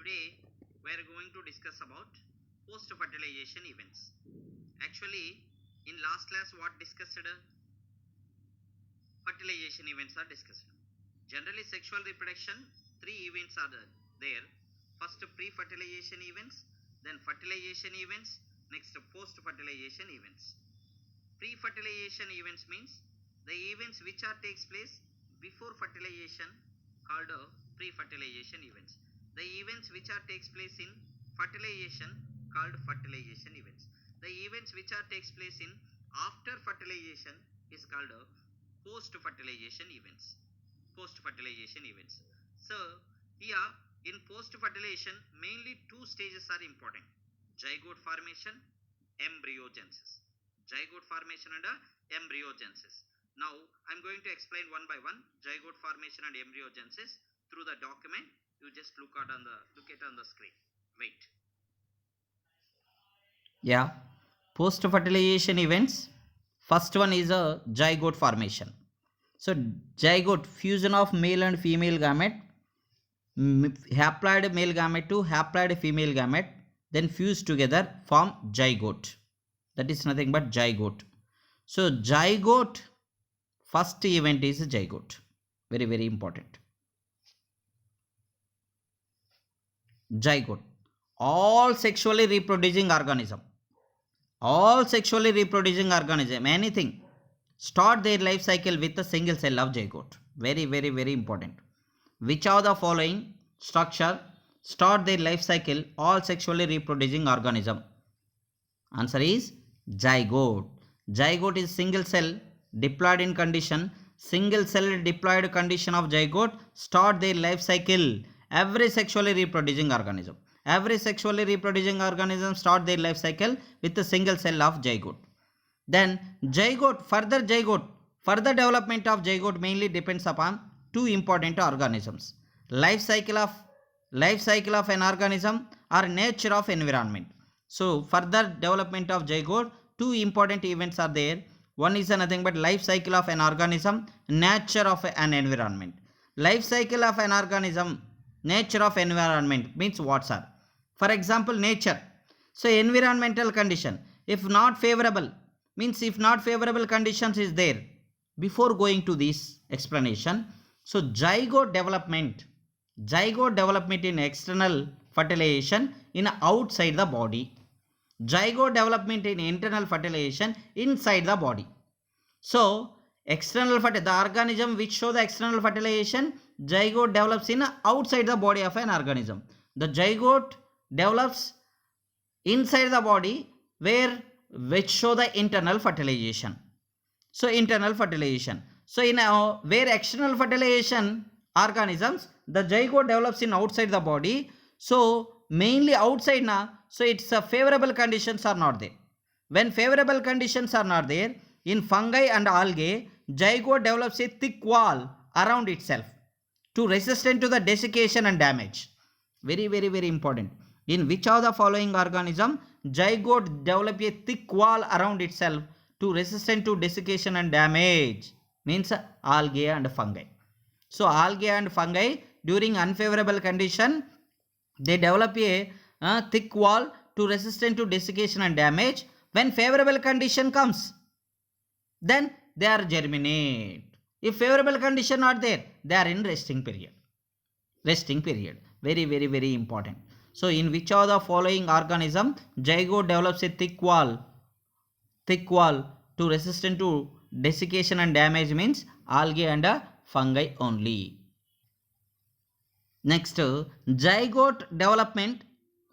Today we are going to discuss about post-fertilization events. Actually, in last class what discussed? Fertilization events are discussed. Generally, sexual reproduction, three events are there. First, pre-fertilization events, then fertilization events, next post-fertilization events. Pre-fertilization events means the events which are takes place before fertilization called pre-fertilization events. The events which are takes place in fertilization called fertilization events. The events which are takes place in after fertilization is called post-fertilization events. Post-fertilization events. So here in post-fertilization mainly two stages are important: zygote formation, embryogenesis. Zygote formation and embryogenesis. Now I am going to explain one by one zygote formation and embryogenesis through the document. You just look at on the screen. Wait. Yeah, post-fertilization events. First one is a zygote formation. So zygote, fusion of male and female gamete, haploid male gamete to haploid female gamete, then fuse together form zygote. That is nothing but zygote. So zygote, first event is zygote. Very, very important. Zygote. All sexually reproducing organism, anything, start their life cycle with a single cell of zygote. Very, very, very important. Which of the following structure start their life cycle all sexually reproducing organism? Answer is zygote. Zygote is single cell diploid in condition. Single cell diploid condition of zygote start their life cycle. Every sexually reproducing organism. Every sexually reproducing organism start their life cycle with a single cell of zygote. Then further development of zygote mainly depends upon two important organisms: life cycle of an organism or nature of environment. So further development of zygote, two important events are there. One is nothing but life cycle of an organism, nature of an environment. Life cycle of an organism, nature of environment means what, sir? For example, nature. So environmental condition, if not favorable, means if not favorable conditions is there. Before going to this explanation, so zygote development in external fertilization in outside the body, zygote development in internal fertilization inside the body. So external the organism which show the external fertilization, zygote develops in outside the body of an organism. The zygote develops inside the body which show the internal fertilization. So internal fertilization. So in where external fertilization organisms, the zygote develops in outside the body. So mainly outside now. So it's a favorable conditions are not there. When favorable conditions are not there, in fungi and algae, zygote develops a thick wall around itself to resistant to the desiccation and damage. Very, very, very important. In which of the following organism zygote develop a thick wall around itself to resistant to desiccation and damage? Means algae and fungi. So algae and fungi during unfavorable condition, they develop a thick wall to resistant to desiccation and damage. When favorable condition comes, then they are germinate. If favorable condition are there, they are in resting period. Very, very, very important. So in which of the following organism zygote develops a thick wall to resistant to desiccation and damage? Means algae and fungi only. Next, zygote development,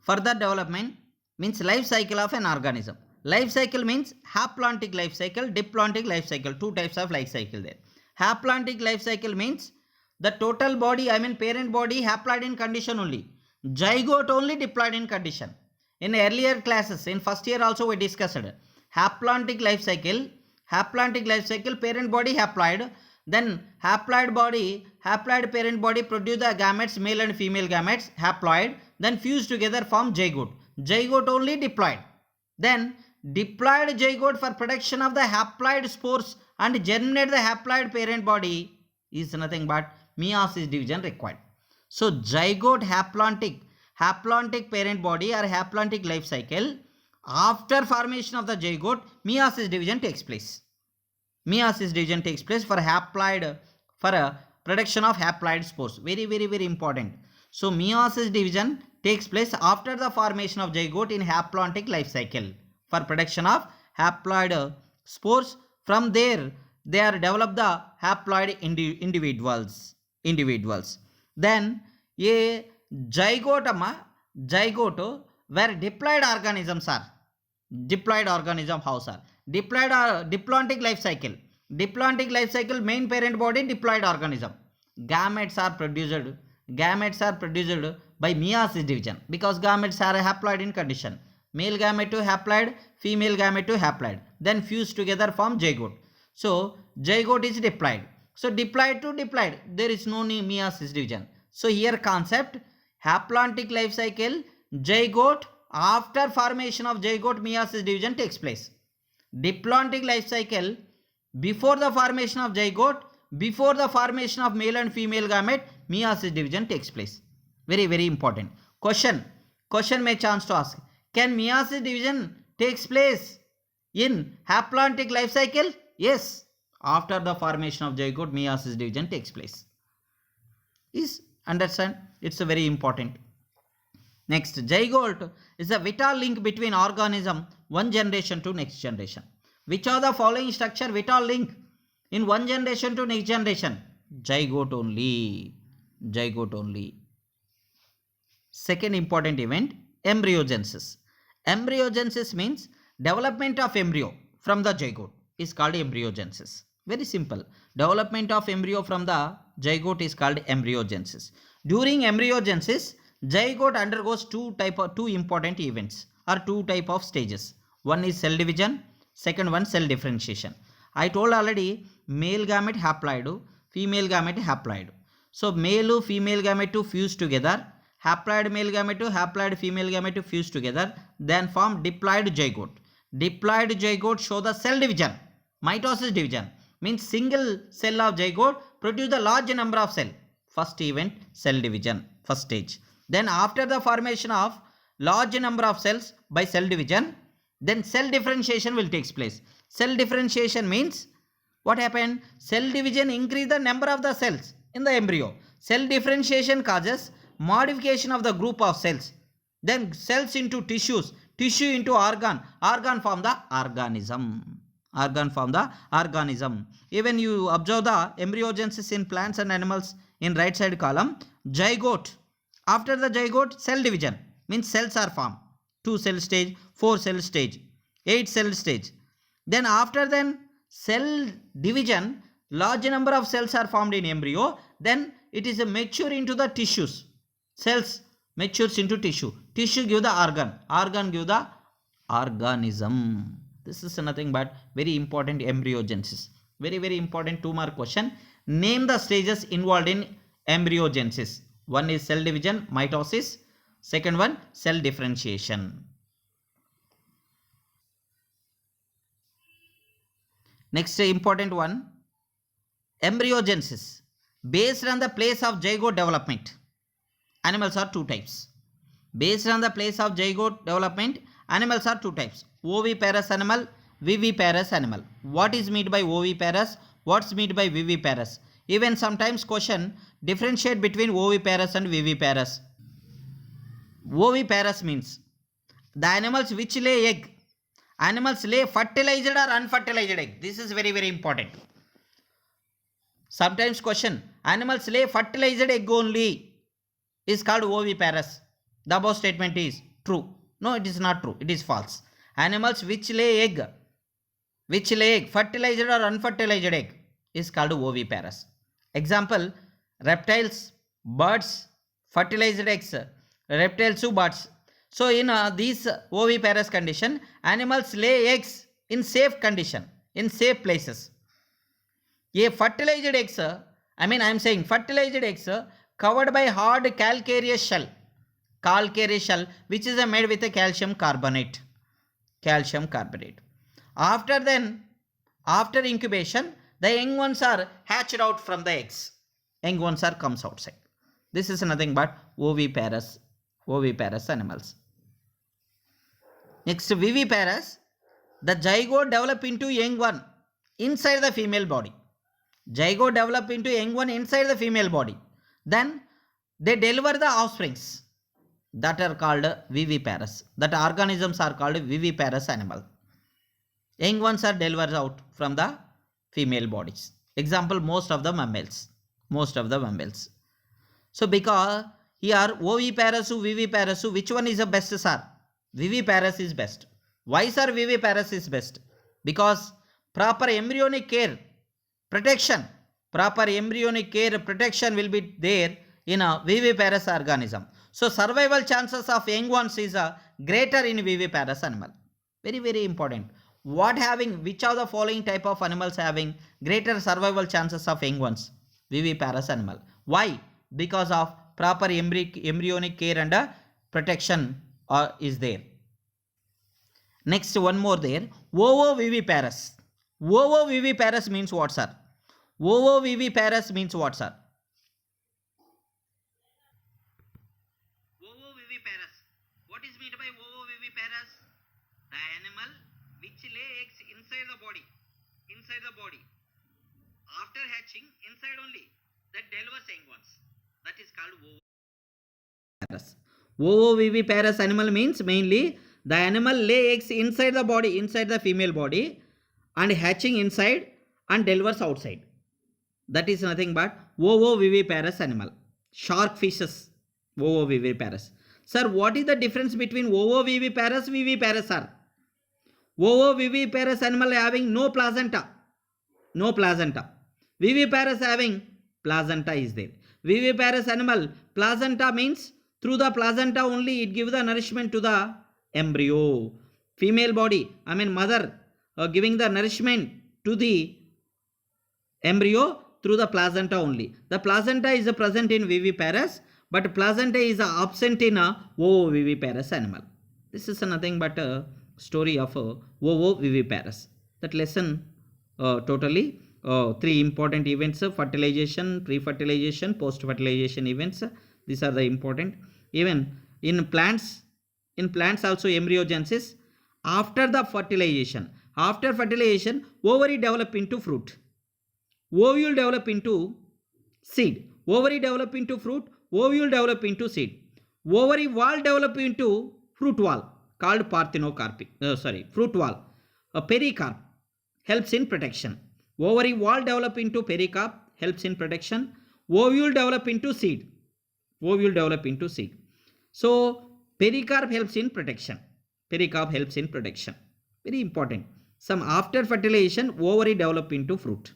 further development means life cycle of an organism. Life cycle means haplontic life cycle, diplontic life cycle. Two types of life cycle there. Haplontic life cycle means the total body, parent body haploid in condition only. Zygote only diploid in condition. In earlier classes, in first year also we discussed haplontic life cycle, parent body haploid, then haploid parent body produce the gametes, male and female gametes, haploid, then fuse together form zygote only diploid. Then diploid zygote for production of the haploid spores and germinate the haploid parent body is nothing but meiosis division required. So zygote haplontic haplontic parent body or haplontic life cycle, after formation of the zygote, meiosis division takes place. Meiosis division takes place for haploid, for a production of haploid spores. Very, very, very important. So meiosis division takes place after the formation of zygote in haplontic life cycle for production of haploid spores. From there, they are developed the haploid individuals. Then a zygote where diploid organisms are. Diploid organism house are. Diplontic life cycle. Diplontic life cycle main parent body diploid organism. Gametes are produced by meiosis division because gametes are haploid in condition. Male gamete to haploid, female gamete to haploid. Then fuse together form zygote. So zygote is diploid. So diploid to diploid, there is no meiosis division. So here concept haplontic life cycle, zygote, after formation of zygote meiosis division takes place. Diplontic life cycle, before the formation of zygote, before the formation of male and female gamete, meiosis division takes place. Very, very important. Question may chance to ask. Can meiosis division takes place in haplontic life cycle? Yes. After the formation of zygote, meiosis division takes place. Is understand? It's a very important. Next, zygote is a vital link between organism one generation to next generation. Which are the following structure vital link in one generation to next generation? Zygote only. Zygote only. Second important event, embryogenesis. Embryogenesis means development of embryo from the zygote is called embryogenesis. Very simple. Development of embryo from the zygote is called embryogenesis. During embryogenesis, zygote undergoes two important events or two type of stages. One is cell division, second one cell differentiation. I told already male gamete haploid, female gamete haploid. So male female gamete to fuse together, haploid male gamete to haploid female gamete to fuse together, then form diploid zygote. Diploid zygote show the cell division. Mitosis division means single cell of zygote produce the large number of cell. First event cell division, first stage. Then after the formation of large number of cells by cell division, then cell differentiation will take place. Cell differentiation means what happened? Cell division increase the number of the cells in the embryo. Cell differentiation causes modification of the group of cells. Then cells into tissues, tissue into organ form the organism. Organ form the organism. Even you observe the embryogenesis in plants and animals in right side column. Zygote. After the zygote, cell division means cells are formed. 2 cell stage, 4 cell stage, 8 cell stage. Then after then cell division, large number of cells are formed in embryo. Then it is a mature into the tissues. Cells matures into tissue. Tissue give the organ. Organ give the organism. This is nothing but very important embryogenesis. Very, very important 2 mark question. Name the stages involved in embryogenesis. One is cell division, mitosis. Second one, cell differentiation. Next important one, embryogenesis. Based on the place of zygote development, animals are 2 types. Based on the place of zygote development, animals are 2 types. Oviparous animal, viviparous animal. What is meant by oviparous? What's meant by viviparous? Even sometimes question differentiate between oviparous and viviparous. Oviparous means the animals which lay egg. Animals lay fertilized or unfertilized egg. This is very, very important. Sometimes question animals lay fertilized egg only is called oviparous. The above statement is true. No, it is not true. It is false. Animals which lay egg, fertilized or unfertilized egg is called oviparous. Example, reptiles, birds, fertilized eggs, reptiles to birds. So in these oviparous condition, animals lay eggs in safe condition, in safe places. A fertilized eggs, fertilized eggs covered by hard calcareous shell, which is made with a calcium carbonate. After incubation, the young ones are hatched out from the eggs. Young ones are comes outside. This is nothing but oviparous oviparous animals. Next, viviparous. The zygote develop into young one inside the female body. Zygote develop into young one inside the female body. Then they deliver the offsprings that are called viviparous. That organisms are called viviparous animal. Young ones are delivered out from the female bodies. Example, most of the mammals. So because here oviparous, viviparous, which one is the best, sir? Viviparous is best. Why, sir, viviparous is best? Because proper embryonic care, protection will be there in a viviparous organism. So survival chances of young ones is greater in viviparous animal. Very, very important. Which of the following type of animals having greater survival chances of young ones? Viviparous animal. Why? Because of proper embryonic care and protection is there. Next, one more there. Ovoviviparous. Ovoviviparous means what, sir? Ovoviviparous means what, sir? Ovoviviparous. What is meant by ovoviviparous? The animal which lay eggs inside the body. After hatching, inside only, that delivers young ones. That is called ovoviviparous. Ovoviviparous animal means mainly the animal lay eggs inside the body, inside the female body, and hatching inside and delivers outside. That is nothing but ovoviviparous animal. Shark fishes, ovoviviparous. Sir, what is the difference between ovoviviparous, viviparous, sir? Ovoviviparous animal having no placenta. Viviparous having placenta is there. Viviparous animal, placenta means through the placenta only it gives the nourishment to the embryo. Female body, mother giving the nourishment to the embryo through the placenta only. The placenta is present in viviparous, but placenta is absent in a ovoviviparous animal. This is nothing but a story of ovoviviparous. That lesson totally 3 important events: fertilization, pre-fertilization, post-fertilization events. These are the important. Even in plants also embryogenesis. After fertilization, ovary develop into fruit. Ovule develop into seed. Ovary develop into fruit. Ovule develop into seed. Ovary wall develop into fruit wall called fruit wall. A pericarp helps in protection. Ovary wall develop into pericarp, helps in protection. Ovule develop into seed. So pericarp helps in protection. Very important. Some after fertilization, ovary develop into fruit.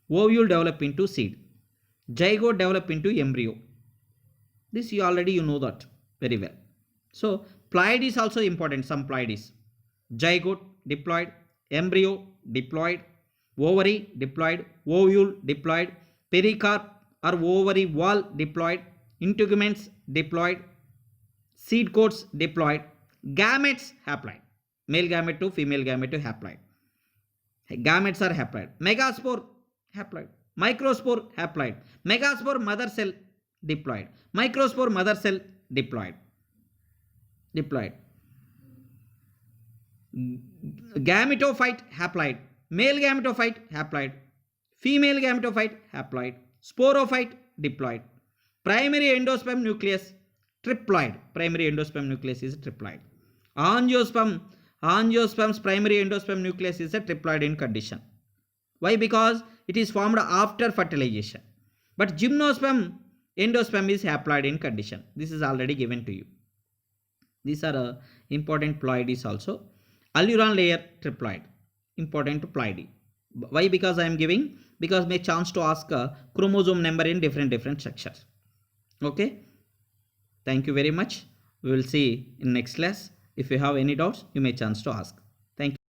Ovule develop into seed. Zygote develop into embryo. This you know that very well. So ploid is also important. Some ploid is zygote diploid, embryo diploid, ovary diploid, ovule diploid, pericarp or ovary wall diploid, integuments diploid, seed coats diploid, gametes haploid. Male gamete to female gamete to haploid. Gametes are haploid. Megaspore haploid. Microspore haploid. Megaspore mother cell diploid. Microspore mother cell diploid. Gametophyte haploid. Male gametophyte haploid. Female gametophyte haploid. Sporophyte diploid. Primary endosperm nucleus triploid. Primary endosperm nucleus is triploid. Angiosperm's primary endosperm nucleus is a triploid in condition. Why? Because it is formed after fertilization. But gymnosperm endosperm is haploid in condition. This is already given to you. These are important ploidies also. Alluron layer triploid. Important to ploidy. Why? Because I am giving, because may chance to ask a chromosome number in different structures. Okay. Thank you very much. We will see in next class. If you have any doubts, you may chance to ask.